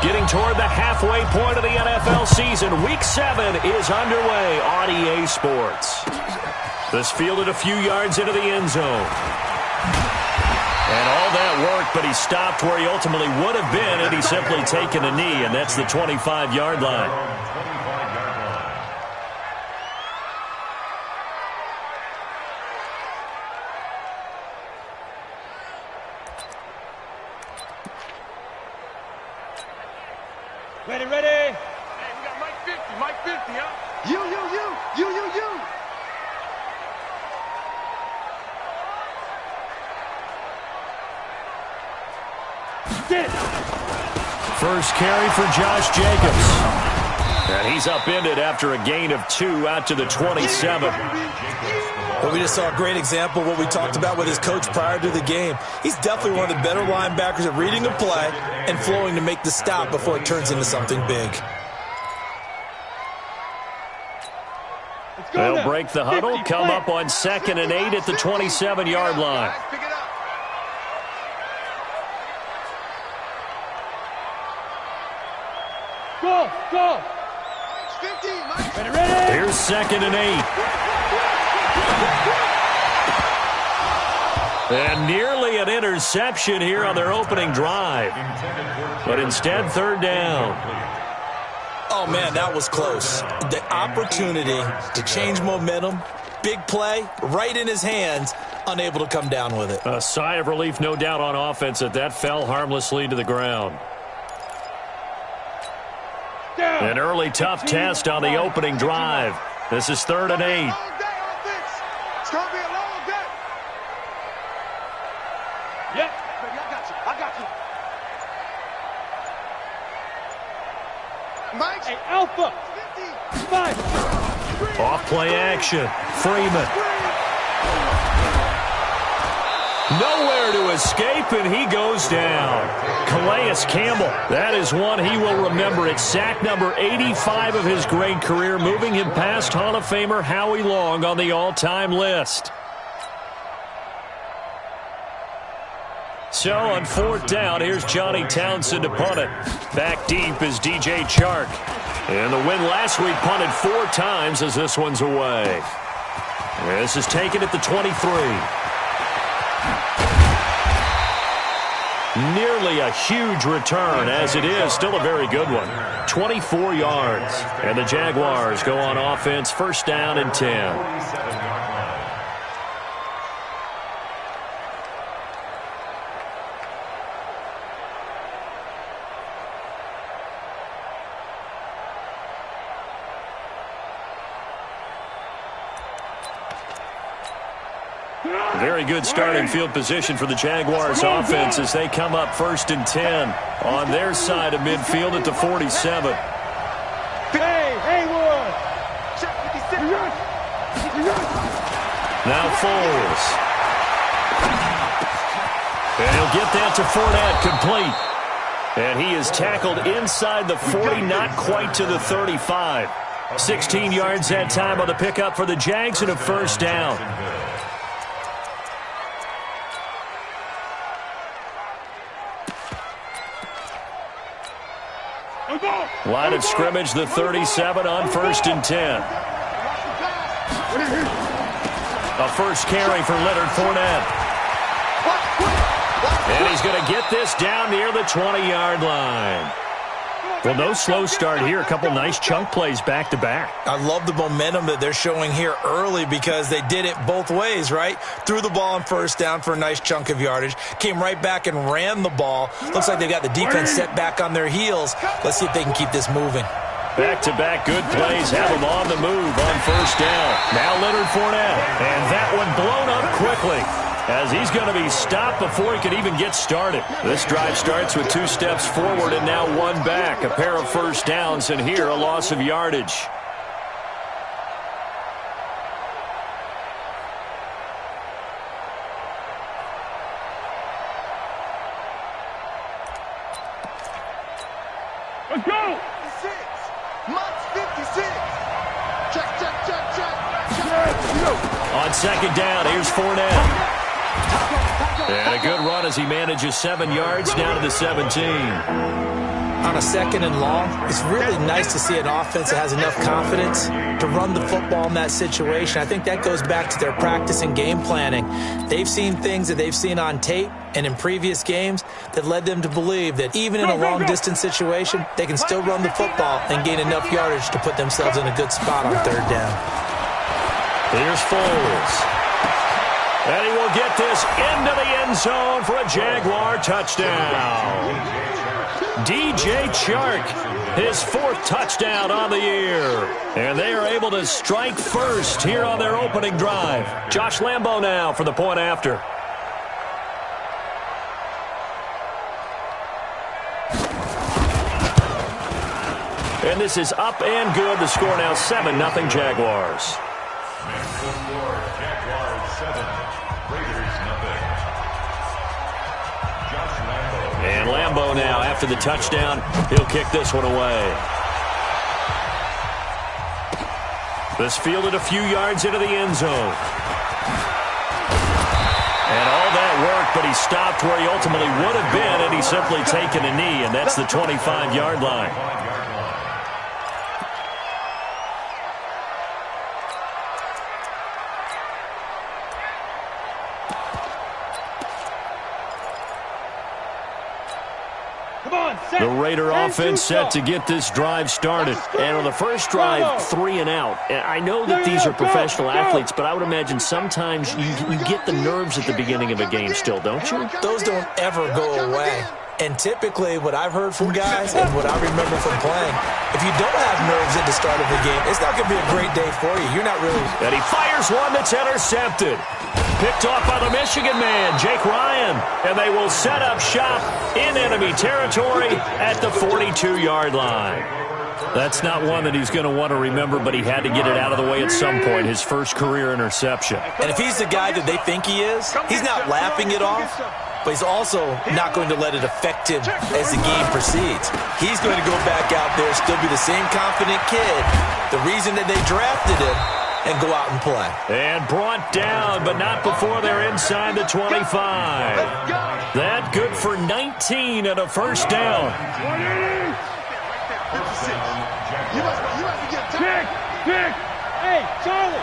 Getting toward the halfway point of the NFL season. Week 7 is underway on EA Sports. This fielded a few yards into the end zone. And all that worked, but he stopped where he ultimately would have been had he simply taken a knee, and that's the 25-yard line. Ready, ready. Hey, we got Mike 50, Mike 50, huh? You. Get it. First carry for Josh Jacobs. And he's upended after a gain of 2 out to the 27. Well, we just saw a great example of what we talked about with his coach prior to the game. He's definitely one of the better linebackers at reading a play and flowing to make the stop before it turns into something big. They'll break the huddle, come up on 2nd and 8 at the 27-yard line. Go. Ready. Here's 2nd and 8. And nearly an interception here on their opening drive. But instead, 3rd down. Oh, man, that was close. The opportunity to change momentum, big play, right in his hands, unable to come down with it. A sigh of relief, no doubt, on offense that fell harmlessly to the ground. An early tough test on the opening drive. This is 3rd and 8. It's going to be a long day. Yeah. Baby, I got you. Mike. Hey, Alpha. 5. Off play action. Freeman. Nowhere to escape, and he goes down. Calais Campbell, that is one he will remember. It's sack number 85 of his great career, moving him past Hall of Famer Howie Long on the all-time list. So on 4th down, here's Johnny Townsend to punt it. Back deep is DJ Chark. And the win last week punted 4 times as this one's away. This is taken at the 23. Nearly a huge return, as it is still a very good one. 24 yards. And the Jaguars go on offense, 1st down and 10. Very good starting field position for the Jaguars offense as they come up 1st and 10 on their side of midfield at the 47. Now Foles. And he'll get that to Fournette, complete. And he is tackled inside the 40, not quite to the 35. 16 yards that time on the pickup for the Jags and a 1st down. Line of scrimmage, the 37 on 1st and 10. A first carry for Leonard Fournette. And he's going to get this down near the 20-yard line. Well, no slow start here. A couple nice chunk plays back-to-back. I love the momentum that they're showing here early because they did it both ways, right? Threw the ball on 1st down for a nice chunk of yardage. Came right back and ran the ball. Looks like they got the defense set back on their heels. Let's see if they can keep this moving. Back-to-back good plays have them on the move on 1st down. Now Leonard Fournette. And that one blown up quickly, as he's going to be stopped before he could even get started. This drive starts with 2 steps forward and now 1 back. A pair of 1st downs, and here a loss of yardage. Let's go! 56. Mott's 56. Check. On 2nd down, here's Fournette. And a good run as he manages 7 yards down to the 17. on a 2nd and long, it's really nice to see an offense that has enough confidence to run the football in that situation. I think that goes back to their practice and game planning. They've seen things that they've seen on tape and in previous games that led them to believe that even in a long-distance situation, they can still run the football and gain enough yardage to put themselves in a good spot on 3rd down. Here's Foles. And he will get this into the end zone for a Jaguar touchdown. DJ Chark, his 4th touchdown on the year. And they are able to strike first here on their opening drive. Josh Lambo now for the point after. And this is up and good. The score now 7-0 Jaguars. And Lambo now, after the touchdown, he'll kick this one away. This fielded a few yards into the end zone. And all that work, but he stopped where he ultimately would have been, and he's simply taken a knee, and that's the 25-yard line. The Raider offense set to get this drive started. And on the first drive, 3 and out. I know that these are professional athletes, but I would imagine sometimes you get the nerves at the beginning of a game still, don't you? Those don't ever go away. And typically what I've heard from guys and what I remember from playing, if you don't have nerves at the start of the game, it's not going to be a great day for you. You're not really... And he fires one that's intercepted. Picked off by the Michigan man, Jake Ryan. And they will set up shop in enemy territory at the 42-yard line. That's not one that he's going to want to remember, but he had to get it out of the way at some point, his first career interception. And if he's the guy that they think he is, he's not laughing it off, but he's also not going to let it affect him as the game proceeds. He's going to go back out there, still be the same confident kid, the reason that they drafted him, and go out and play. And brought down, but not before they're inside the 25. That good for 19 and a first down. Pick! Hey, Charlie!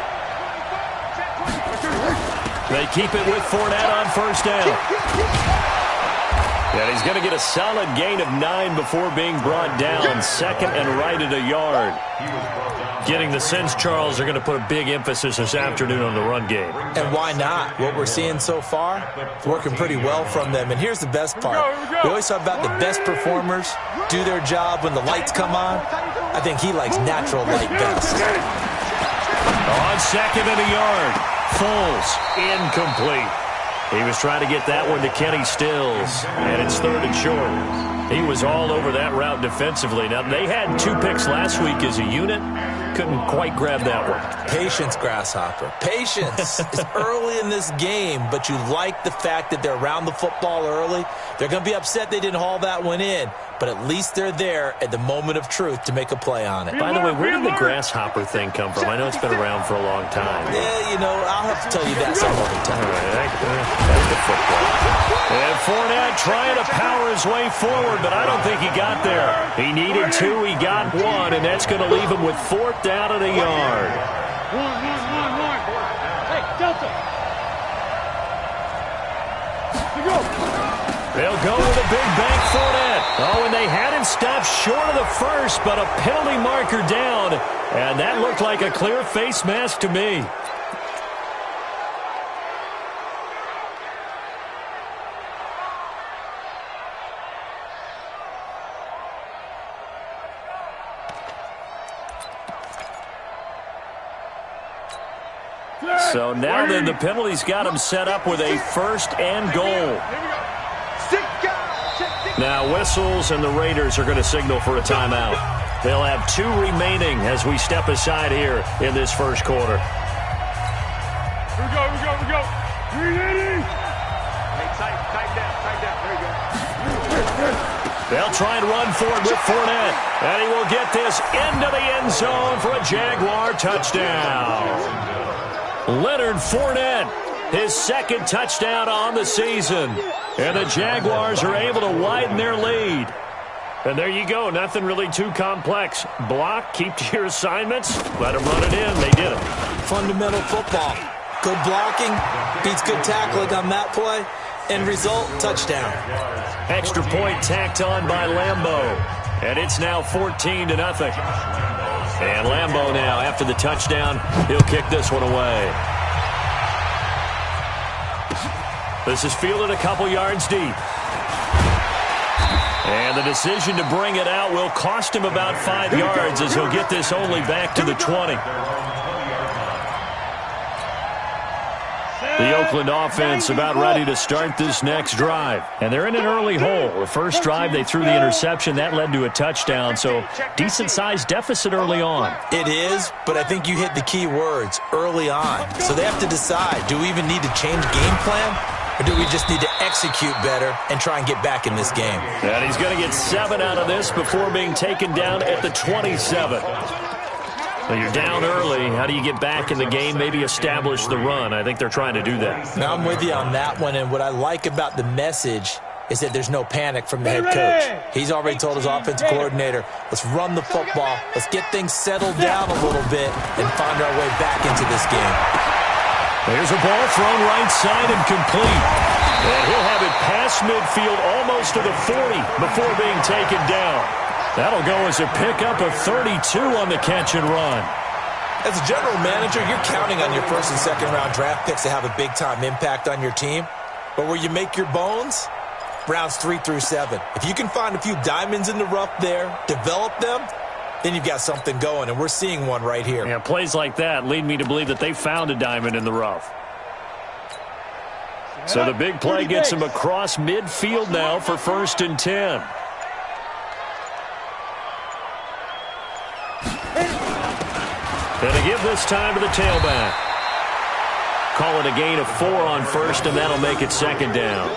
They keep it with Fournette on first down. And he's going to get a solid gain of 9 before being brought down. 2nd and right at a yard. Getting the sense, Charles, they're going to put a big emphasis this afternoon on the run game. And why not? What we're seeing so far, it's working pretty well from them. And here's the best part. We always talk about the best performers do their job when the lights come on. I think he likes natural light best. On 2nd and a yard. Foles, incomplete. He was trying to get that one to Kenny Stills, and it's 3rd and short. He was all over that route defensively. Now, they had 2 picks last week as a unit. Couldn't quite grab that one. Patience, Grasshopper. Patience. It's early in this game, but you like the fact that they're around the football early. They're going to be upset they didn't haul that one in, but at least they're there at the moment of truth to make a play on it. By the way, where did the Grasshopper thing come from? I know it's been around for a long time. Yeah, you know, I'll have to tell you that some other time. All right, that's the football. And Fournette trying to power his way forward, but I don't think he got there. He needed 2, he got 1, and that's going to leave him with 4th down and a yard. One. Hey, Delta. You go. They'll go with a big bank Fournette. Oh, and they had him stopped short of the first, but a penalty marker down. And that looked like a clear face mask to me. So now then the penalty's got him set up with a 1st and goal. Now whistles and the Raiders are going to signal for a timeout. They'll have 2 remaining as we step aside here in this first quarter. Here we go. You ready? Hey, tight down. There you go. They'll try and run for it with Fournette. And he will get this into the end zone for a Jaguar touchdown. Leonard Fournette, his 2nd touchdown on the season. And the Jaguars are able to widen their lead. And there you go. Nothing really too complex. Block, keep to your assignments, let them run it in. They did it. Fundamental football. Good blocking, beats good tackling on that play. End result, touchdown. Extra point tacked on by Lambeau. And it's now 14-0. And Lambeau now, after the touchdown, he'll kick this one away. This is fielded a couple yards deep. And the decision to bring it out will cost him about 5 yards as he'll get this only back to the 20. The Oakland offense about ready to start this next drive. And they're in an early hole. The first drive, they threw the interception. That led to a touchdown, so decent-sized deficit early on. It is, but I think you hit the key words, early on. So they have to decide, do we even need to change game plan? Or do we just need to execute better and try and get back in this game? And he's going to get 7 out of this before being taken down at the 27. Well, you're down early. How do you get back in the game, maybe establish the run? I think they're trying to do that. Now, I'm with you on that one, and what I like about the message is that there's no panic from the head coach. He's already told his offensive coordinator, let's run the football, let's get things settled down a little bit, and find our way back into this game. There's a ball thrown right side and complete. And he'll have it past midfield almost to the 40 before being taken down. That'll go as a pickup of 32 on the catch and run. As a general manager, you're counting on your first and second round draft picks to have a big-time impact on your team. But where you make your bones, rounds 3 through 7. If you can find a few diamonds in the rough there, develop them, then you've got something going, and we're seeing one right here. Yeah, plays like that lead me to believe that they found a diamond in the rough. So the big play gets him across midfield now for 1st and 10. And to give this time to the tailback. Call it a gain of 4 on 1st, and that'll make it 2nd down.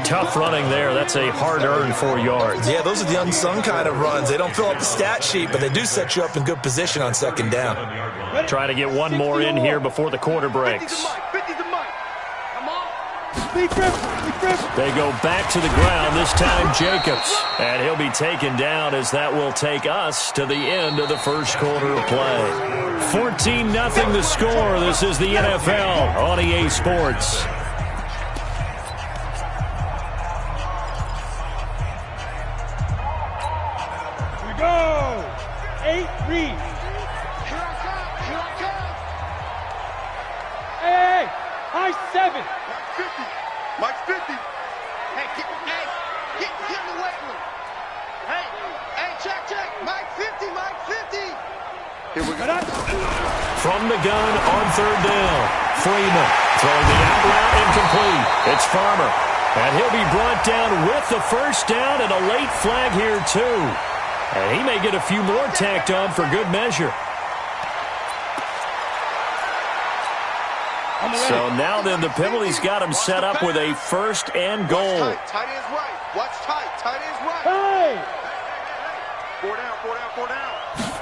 Tough running there. That's a hard-earned 4 yards. Yeah, those are the unsung kind of runs. They don't fill up the stat sheet, but they do set you up in good position on 2nd down. Try to get one more in here before the quarter breaks. They go back to the ground, this time Jacobs. And he'll be taken down as that will take us to the end of the first quarter of play. 14-0 the score. This is the NFL on EA Sports. Here we go. 8 read. Hey, high 7. Mike 50. Hey, get in the weight room. Hey, check. Mike 50, Mike 50. Here we go. From the gun on 3rd down. Freeman throwing the out route incomplete. It's Farmer. And he'll be brought down with the 1st down and a late flag here too. And he may get a few more tacked on for good measure. So now then the penalty's got him set up with a 1st and goal. Tight end's right. Watch tight. Tight end's right. Hey! 4 down.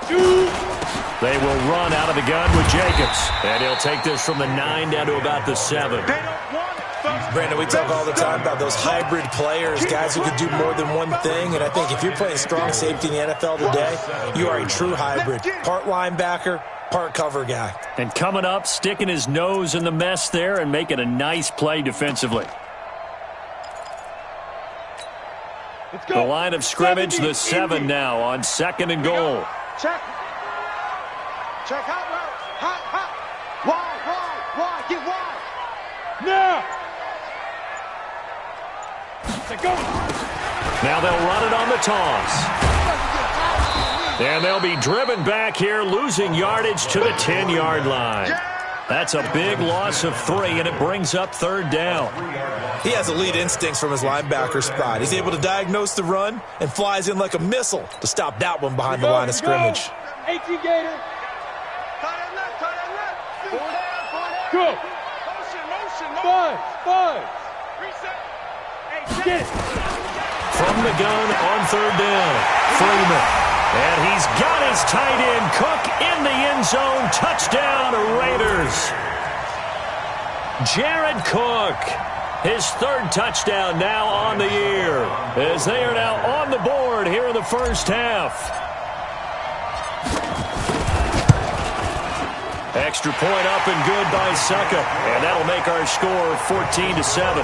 2. They will run out of the gun with Jacobs. And he'll take this from the 9 down to about the 7. Brandon, we talk all the time about those hybrid players, guys who could do more than one thing. And I think if you're playing strong safety in the NFL today, you are a true hybrid. Part linebacker, part cover guy. And coming up, sticking his nose in the mess there and making a nice play defensively. The line of scrimmage, the 7 now on 2nd and goal. Check. Hot. Wide. Get wide. Now. Go. Now they'll run it on the toss. And they'll be driven back here, losing yardage to the 10-yard line. That's a big loss of 3, and it brings up 3rd down. He has elite instincts from his linebacker spot. He's able to diagnose the run and flies in like a missile to stop that one behind the line of scrimmage. 18 Gator. Tight end left. 4 down. Go. Motion. Five. Reset. Get it. From the gun on 3rd down, Freeman. And he's got his tight end, Cook, in the end zone. Touchdown, Raiders. Jared Cook. His third touchdown now on the year, as they are now on the board here in the first half. Extra point up and good by Succa, and that'll make our score 14-7.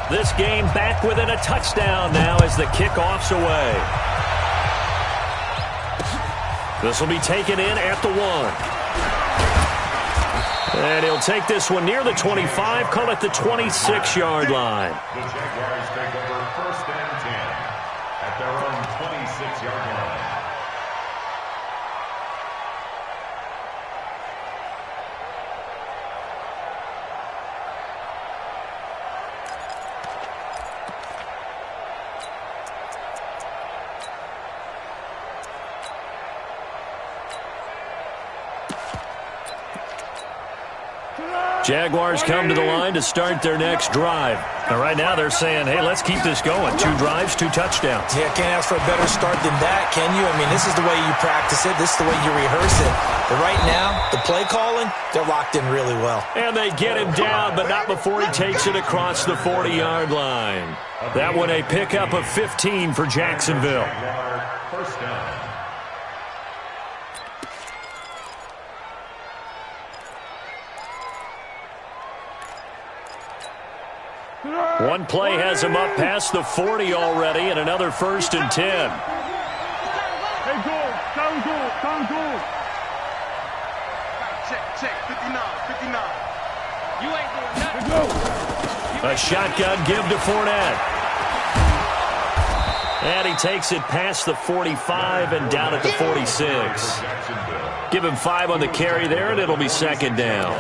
This game back within a touchdown now as the kickoff's away. This will be taken in at the 1. And he'll take this one near the 25, call it the 26-yard line. The Jaguars take over 1st and 10 at their own 26-yard line. Jaguars come to the line to start their next drive. And right now they're saying, hey, let's keep this going. 2 drives, 2 touchdowns. Yeah, can't ask for a better start than that, can you? I mean, this is the way you practice it. This is the way you rehearse it. But right now, the play calling, they're locked in really well. And they get him down, but not before he takes it across the 40-yard line. That one a pickup of 15 for Jacksonville. First down. One play has him up past the 40 already, and another 1st and 10. Hey, goal. Down goal. Down goal. Check. 59. You ain't doing nothing. A shotgun give to Fournette. And he takes it past the 45 and down at the 46. Give him 5 on the carry there, and it'll be 2nd down.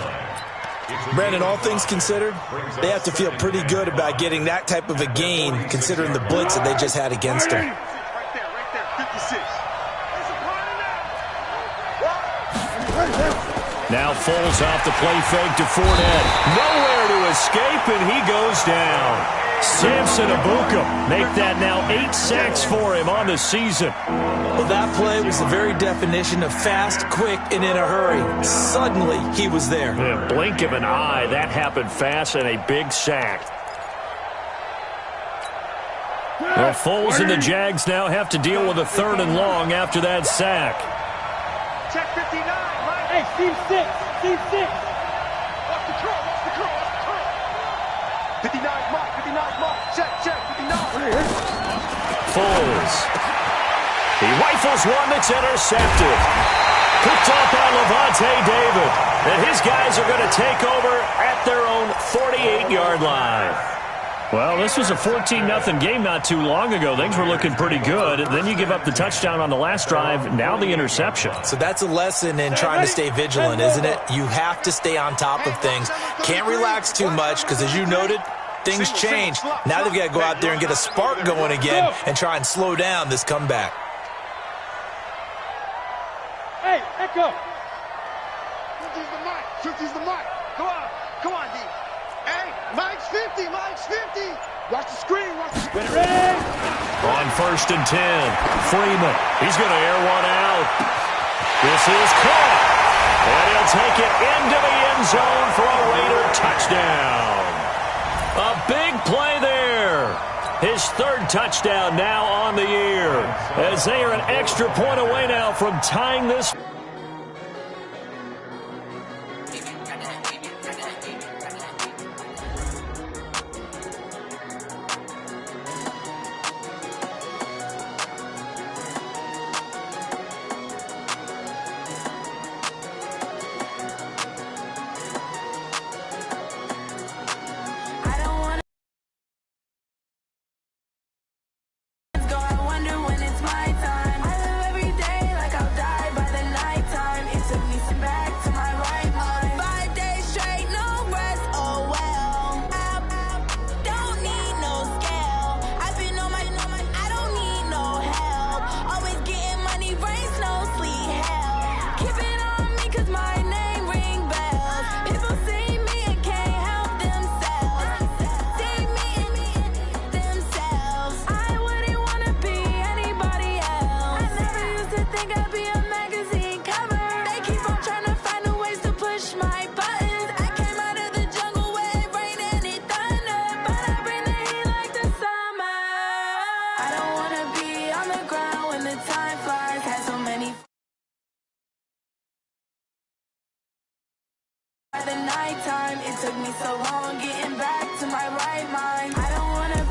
Brandon, all things considered, they have to feel pretty good about getting that type of a gain, considering the blitz that they just had against them. Right there, 56. Now Foles off the play fake to Fournette. Nowhere to escape, and he goes down. Samson Abuka make that now 8 sacks for him on the season. Well, that play was the very definition of fast, quick, and in a hurry. Suddenly, he was there. In a blink of an eye, that happened fast, and a big sack. Well, Foles and the Jags now have to deal with a 3rd and long after that sack. Check 59. Hey, Steve 6. Steve 6. Watch the curl. 59's mark. Check. 59. Foles. He rifles one that's intercepted. Picked off by Levante David. And his guys are going to take over at their own 48-yard line. Well, this was a 14-0 game not too long ago. Things were looking pretty good. Then you give up the touchdown on the last drive. Now the interception. So that's a lesson in trying to stay vigilant, isn't it? You have to stay on top of things. Can't relax too much because, as you noted, things change. Now they've got to go out there and get a spark going again and try and slow down this comeback. Hey, Echo. 50's the mark. Come on, D. Hey, Mike's 50. Watch the screen. Ready? On 1st and 10, Freeman. He's going to air one out. This is caught. And he'll take it into the end zone for a Raider touchdown. A big play there. His 3rd touchdown now on the year, as they are an extra point away now from tying this. I wonder when it's my time. I live every day like I'll die by the night. nighttime. It took me so long getting back to my right mind. I don't wanna